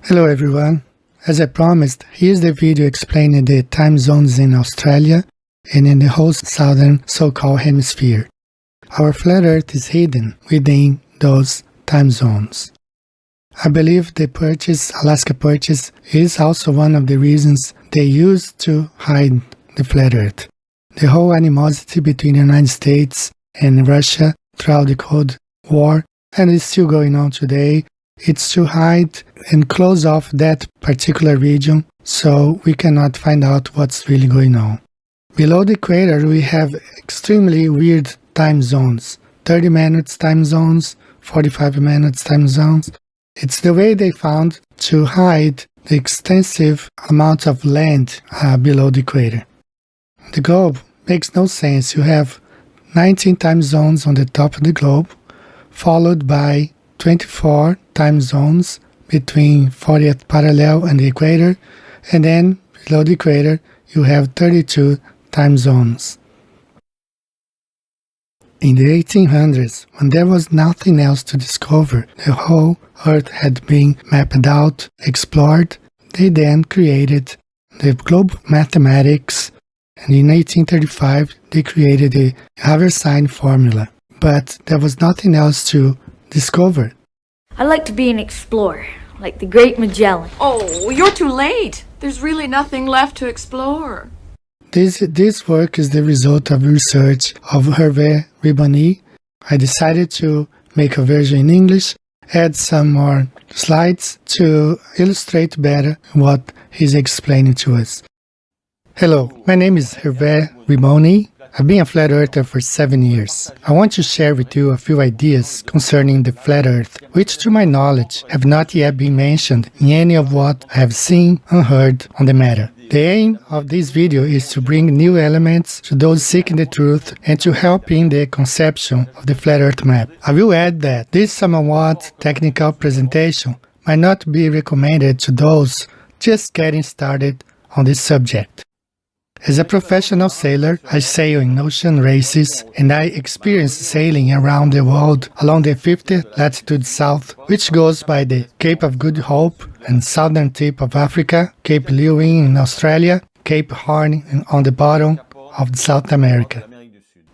Hello everyone. As I promised, here's the video explaining the time zones in Australia and in the whole southern so-called hemisphere. Our flat Earth is hidden within those time zones. I believe the Alaska Purchase is also one of the reasons they used to hide the flat Earth. The whole animosity between the United States and Russia throughout the Cold War, and it's still going on today, it's to hide and close off that particular region so we cannot find out what's really going on. Below the equator we have extremely weird time zones, 30 minutes time zones, 45 minutes time zones. It's the way they found to hide the extensive amount of land below the equator. The globe makes no sense. You have 19 time zones on the top of the globe, followed by 24 time zones between 40th parallel and the equator, and then below the equator you have 32 time zones. In the 1800s, when there was nothing else to discover, the whole Earth had been mapped out, explored, they then created the globe mathematics, and in 1835 they created the Haversine formula. But there was nothing else to discover. I'd like to be an explorer, like the great Magellan. Oh, you're too late. There's really nothing left to explore. This work is the result of research of Hervé Ribony. I decided to make a version in English, add some more slides to illustrate better what he's explaining to us. Hello, my name is Hervé Ribony. I've been a flat earther for 7 years. I want to share with you a few ideas concerning the flat earth, which to my knowledge have not yet been mentioned in any of what I have seen and heard on the matter. The aim of this video is to bring new elements to those seeking the truth and to help in the conception of the flat earth map. I will add that this somewhat technical presentation might not be recommended to those just getting started on this subject. As a professional sailor, I sail in ocean races, and I experience sailing around the world along the 50th latitude south, which goes by the Cape of Good Hope and southern tip of Africa, Cape Lewin in Australia, Cape Horn on the bottom of South America,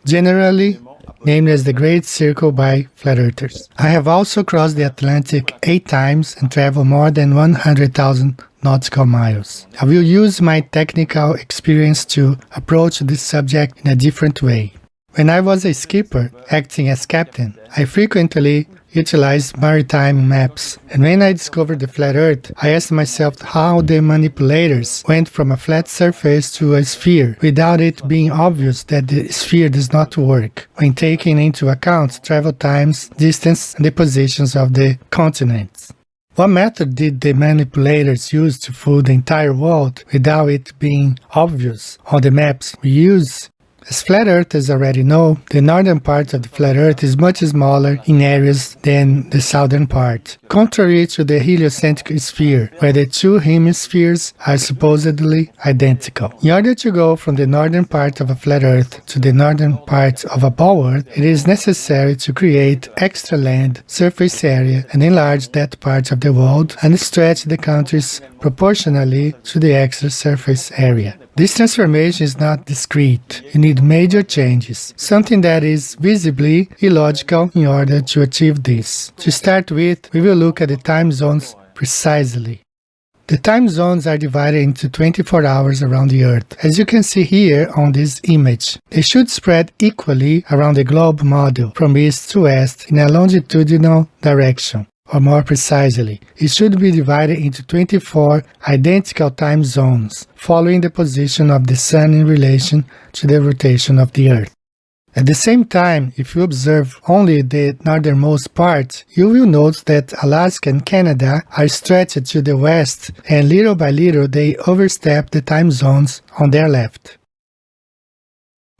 generally named as the Great Circle by flat earthers. I have also crossed the Atlantic 8 times and traveled more than 100,000 nautical miles. I will use my technical experience to approach this subject in a different way. When I was a skipper, acting as captain, I frequently utilized maritime maps, and when I discovered the flat Earth, I asked myself how the manipulators went from a flat surface to a sphere without it being obvious that the sphere does not work, when taking into account travel times, distance, and the positions of the continents. What method did the manipulators use to fool the entire world without it being obvious on the maps we use? As flat earthers already know, the northern part of the flat Earth is much smaller in areas than the southern part, contrary to the heliocentric sphere, where the two hemispheres are supposedly identical. In order to go from the northern part of a flat Earth to the northern part of a ball Earth, it is necessary to create extra land, surface area, and enlarge that part of the world and stretch the countries proportionally to the extra surface area. This transformation is not discrete. You need major changes, something that is visibly illogical in order to achieve this. To start with, we will look at the time zones precisely. The time zones are divided into 24 hours around the Earth, as you can see here on this image. They should spread equally around the globe model from east to west in a longitudinal direction. Or more precisely, it should be divided into 24 identical time zones, following the position of the Sun in relation to the rotation of the Earth. At the same time, if you observe only the northernmost part, you will note that Alaska and Canada are stretched to the west, and little by little they overstep the time zones on their left.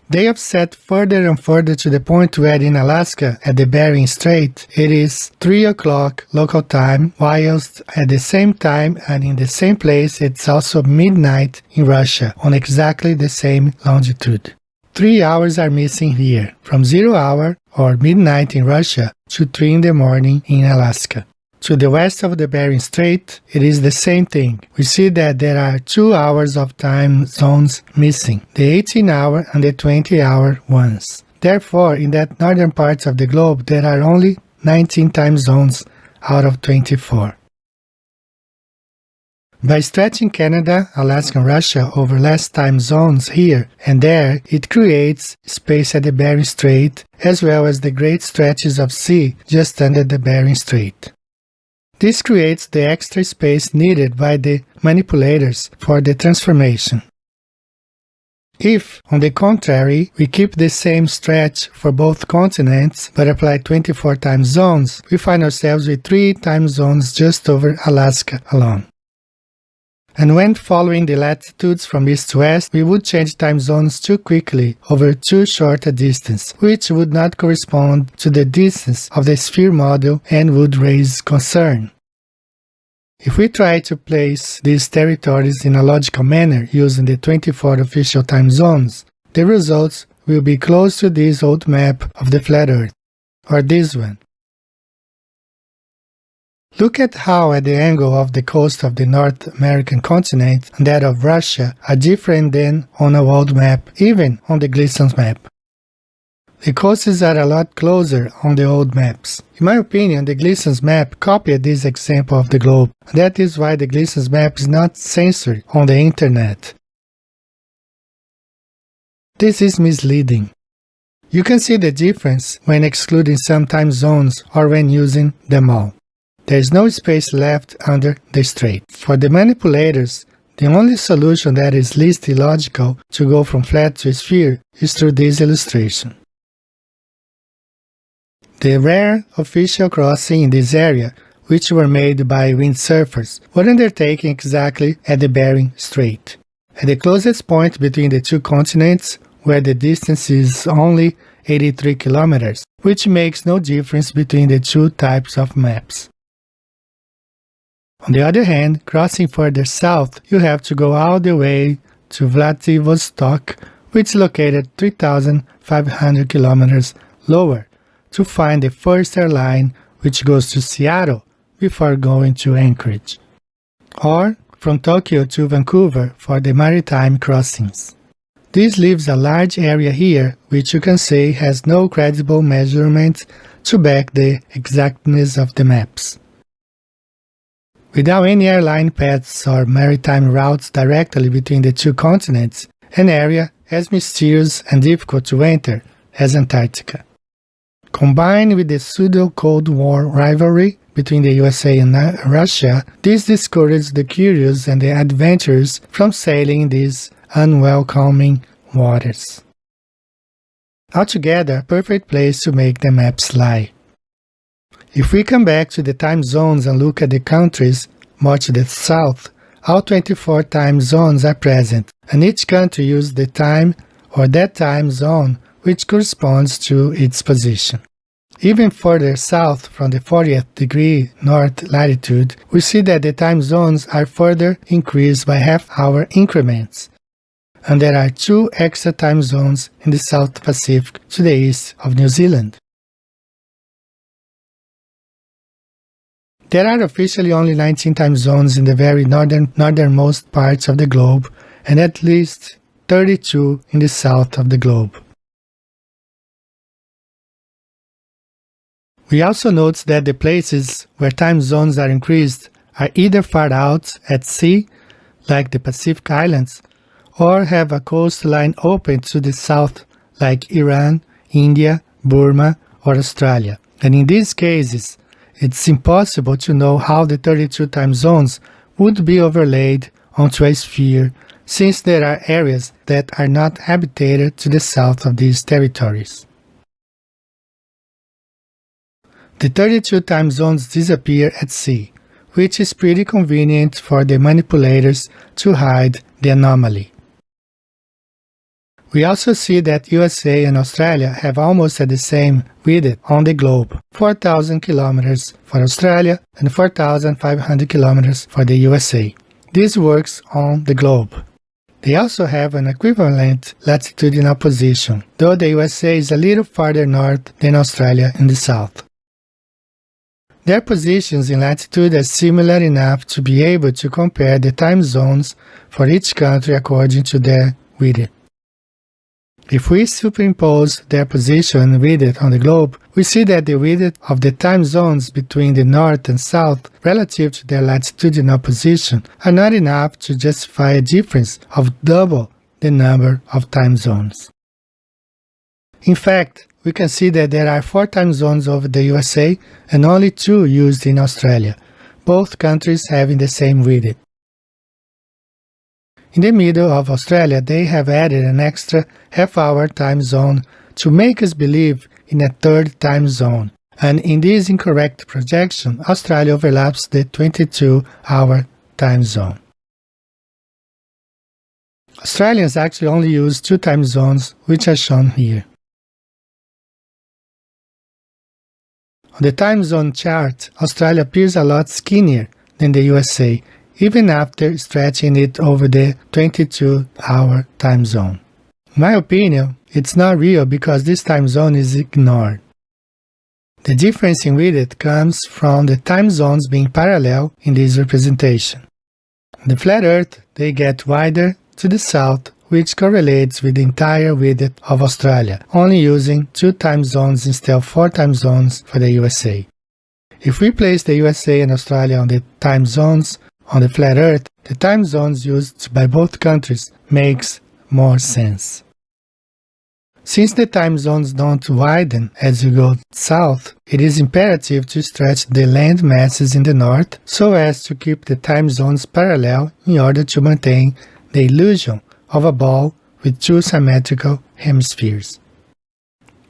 They offset further and further to the point where in Alaska, at the Bering Strait, it is 3 o'clock local time, whilst at the same time and in the same place it's also midnight in Russia, on exactly the same longitude. 3 hours are missing here, from 0 hour or midnight in Russia to 3 in the morning in Alaska. To the west of the Bering Strait, it is the same thing. We see that there are 2 hours of time zones missing, the 18-hour and the 20-hour ones. Therefore, in that northern parts of the globe, there are only 19 time zones out of 24. By stretching Canada, Alaska and Russia over less time zones here and there, it creates space at the Bering Strait as well as the great stretches of sea just under the Bering Strait. This creates the extra space needed by the manipulators for the transformation. If, on the contrary, we keep the same stretch for both continents but apply 24 time zones, we find ourselves with 3 time zones just over Alaska alone. And when following the latitudes from east to west, we would change time zones too quickly over too short a distance, which would not correspond to the distance of the sphere model and would raise concern. If we try to place these territories in a logical manner using the 24 official time zones, the results will be close to this old map of the flat Earth, or this one. Look at how at the angle of the coast of the North American continent and that of Russia are different than on a world map, even on the Gleason's map. The coasts are a lot closer on the old maps. In my opinion, the Gleason's map copied this example of the globe. That is why the Gleason's map is not censored on the internet. This is misleading. You can see the difference when excluding some time zones or when using them all. There is no space left under the strait. For the manipulators, the only solution that is least illogical to go from flat to sphere is through this illustration. The rare official crossing in this area, which were made by windsurfers, were undertaken exactly at the Bering Strait, at the closest point between the 2 continents, where the distance is only 83 kilometers, which makes no difference between the 2 types of maps. On the other hand, crossing further south, you have to go all the way to Vladivostok, which is located 3,500 kilometers lower, to find the first airline which goes to Seattle before going to Anchorage, or from Tokyo to Vancouver for the maritime crossings. This leaves a large area here which you can say has no credible measurements to back the exactness of the maps. Without any airline paths or maritime routes directly between the 2 continents, an area as mysterious and difficult to enter as Antarctica. Combined with the pseudo-Cold War rivalry between the USA and Russia, this discouraged the curious and the adventurous from sailing these unwelcoming waters. Altogether, a perfect place to make the maps lie. If we come back to the time zones and look at the countries more to the south, all 24 time zones are present, and each country uses the time or that time zone which corresponds to its position. Even further south from the 40th degree north latitude, we see that the time zones are further increased by half-hour increments, and there are 2 extra time zones in the South Pacific to the east of New Zealand. There are officially only 19 time zones in the very northernmost parts of the globe, and at least 32 in the south of the globe. We also note that the places where time zones are increased are either far out at sea, like the Pacific Islands, or have a coastline open to the south, like Iran, India, Burma, or Australia. And in these cases, it's impossible to know how the 32 time zones would be overlaid onto a sphere, since there are areas that are not habitated to the south of these territories. The 32 time zones disappear at sea, which is pretty convenient for the manipulators to hide the anomaly. We also see that USA and Australia have almost at the same width on the globe, 4,000 kilometers for Australia and 4,500 kilometers for the USA. This works on the globe. They also have an equivalent latitudinal position, though the USA is a little farther north than Australia in the south. Their positions in latitude are similar enough to be able to compare the time zones for each country according to their width. If we superimpose their position and width on the globe, we see that the width of the time zones between the north and south relative to their latitudinal position are not enough to justify a difference of double the number of time zones. In fact, we can see that there are 4 time zones over the USA and only 2 used in Australia, both countries having the same width. In the middle of Australia, they have added an extra half-hour time zone to make us believe in a third time zone, and in this incorrect projection, Australia overlaps the 22-hour time zone. Australians actually only use 2 time zones, which are shown here. On the time zone chart, Australia appears a lot skinnier than the USA, even after stretching it over the 22-hour time zone. In my opinion, it's not real because this time zone is ignored. The difference in width comes from the time zones being parallel in this representation. On the flat Earth, they get wider to the south, which correlates with the entire width of Australia, only using 2 time zones instead of 4 time zones for the USA. If we place the USA and Australia on the time zones on the flat Earth, the time zones used by both countries makes more sense. Since the time zones don't widen as you go south, it is imperative to stretch the land masses in the north so as to keep the time zones parallel in order to maintain the illusion of a ball with 2 symmetrical hemispheres.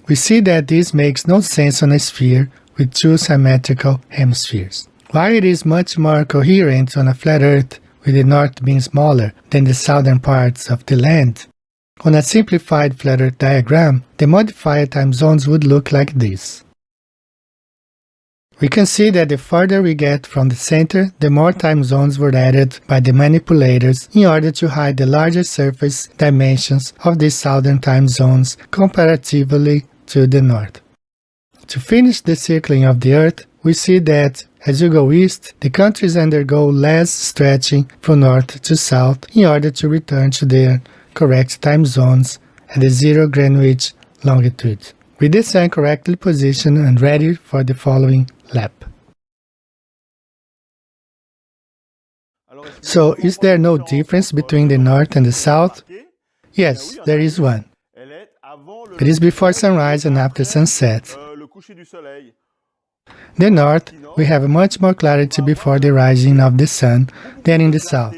We see that this makes no sense on a sphere with 2 symmetrical hemispheres. While it is much more coherent on a flat Earth with the north being smaller than the southern parts of the land, on a simplified flat Earth diagram, the modified time zones would look like this. We can see that the further we get from the center, the more time zones were added by the manipulators in order to hide the larger surface dimensions of the southern time zones comparatively to the north. To finish the circling of the Earth, we see that as you go east, the countries undergo less stretching from north to south in order to return to their correct time zones at the 0 Greenwich longitude, with the sun correctly positioned and ready for the following lap. So, is there no difference between the north and the south? Yes, there is one. It is before sunrise and after sunset. The north, we have much more clarity before the rising of the sun than in the south.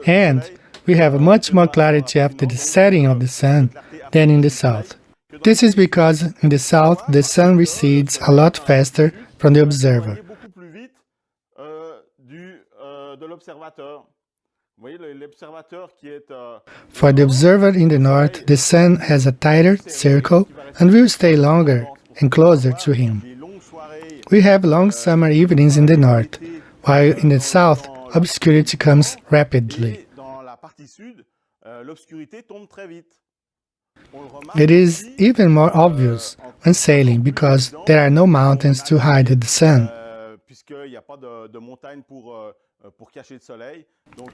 And we have much more clarity after the setting of the sun than in the south. This is because in the south the sun recedes a lot faster from the observer. For the observer in the north, the sun has a tighter circle and will stay longer and closer to him. We have long summer evenings in the north, while in the south, obscurity comes rapidly. It is even more obvious when sailing because there are no mountains to hide the sun.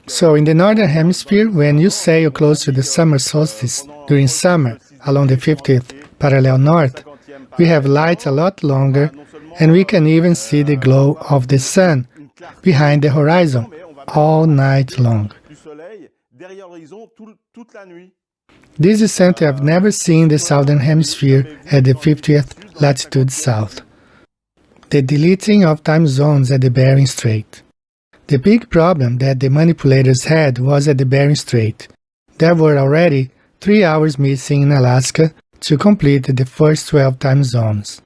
So in the northern hemisphere, when you sail close to the summer solstice during summer along the 50th parallel north, we have light a lot longer and we can even see the glow of the sun behind the horizon all night long. This is something I've never seen in the southern hemisphere at the 50th latitude south. The deleting of time zones at the Bering Strait. The big problem that the manipulators had was at the Bering Strait. There were already 3 hours missing in Alaska to complete the first 12 time zones.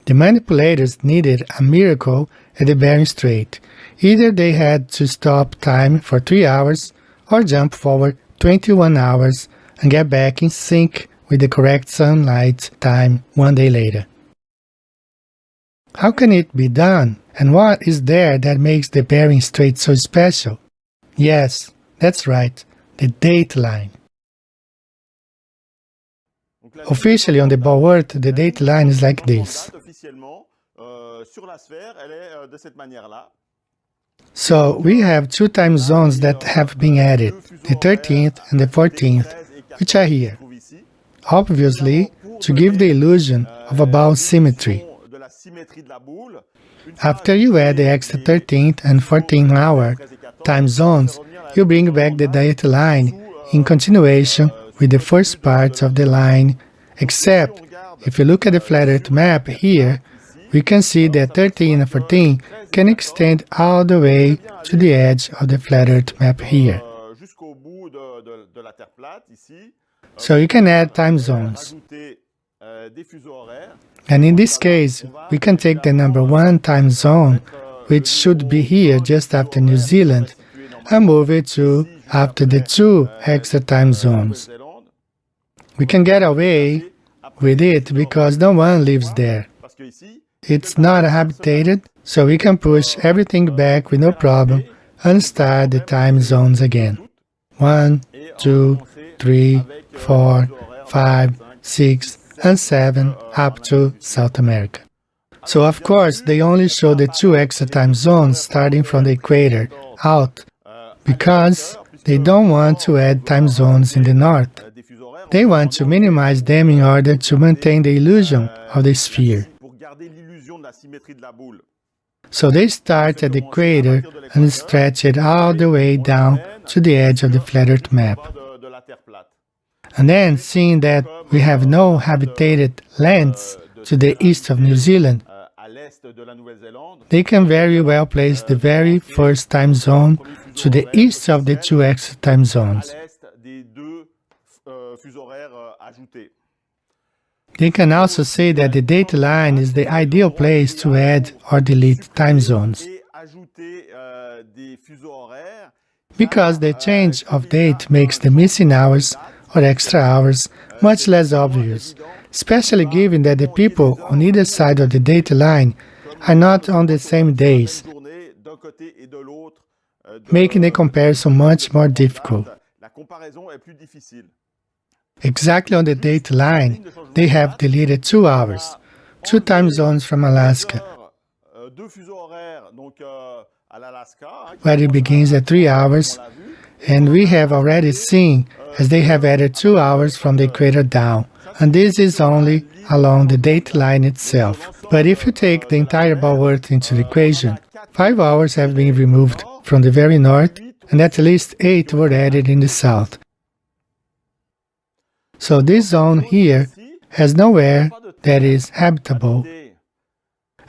The manipulators needed a miracle at the Bering Strait. Either they had to stop time for 3 hours or jump forward 21 hours and get back in sync with the correct sunlight time 1 day later. How can it be done? And what is there that makes the Bering Strait so special? Yes, that's right, the dateline. Officially on the ball earth, the date line is like this. So we have two time zones that have been added, the 13th and the 14th, which are here. Obviously, to give the illusion of a ball symmetry. After you add the extra 13th and 14th hour time zones, you bring back the date line in continuation with the first part of the line, except if you look at the flat earth map here, we can see that 13 and 14 can extend all the way to the edge of the flat earth map here. So you can add time zones. And in this case, we can take the number 1 time zone, which should be here just after New Zealand, and move it to after the 2 extra time zones. We can get away with it because no one lives there. It's not habitated, so we can push everything back with no problem and start the time zones again. 1, 2, 3, 4, 5, 6, and 7 up to South America. So of course they only show the 2 extra time zones starting from the equator out because they don't want to add time zones in the north. They want to minimize them in order to maintain the illusion of the sphere. So they start at the equator and stretch it all the way down to the edge of the flat earth map. And then, seeing that we have no habitated lands to the east of New Zealand, they can very well place the very first time zone to the east of the 2 extra time zones. They can also say that the date line is the ideal place to add or delete time zones, because the change of date makes the missing hours or extra hours much less obvious, especially given that the people on either side of the date line are not on the same days, making the comparison much more difficult. Exactly on the date line, they have deleted 2 hours, 2 time zones from Alaska, where it begins at 3 hours, and we have already seen as they have added 2 hours from the equator down, and this is only along the date line itself. But if you take the entire ball earth into the equation, 5 hours have been removed from the very north, and at least 8 were added in the south. So this zone here has no air that is habitable,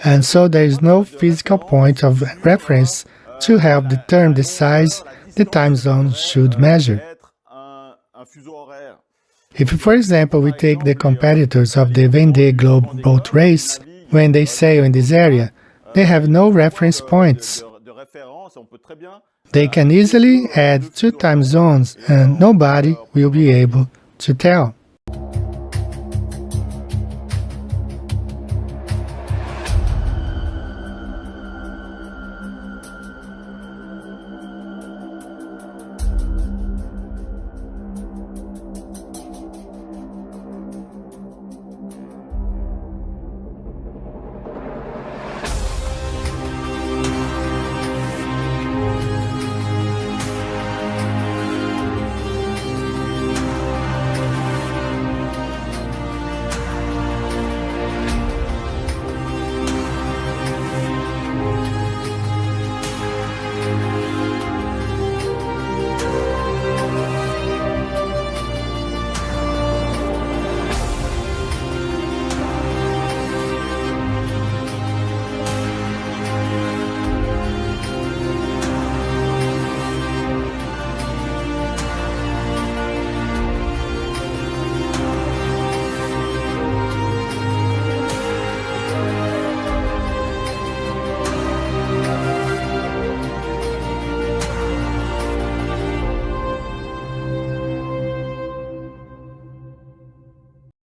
and so there is no physical point of reference to help determine the size the time zone should measure. If, for example, we take the competitors of the Vendée Globe boat race, when they sail in this area, they have no reference points. They can easily add 2 time zones and nobody will be able to tell.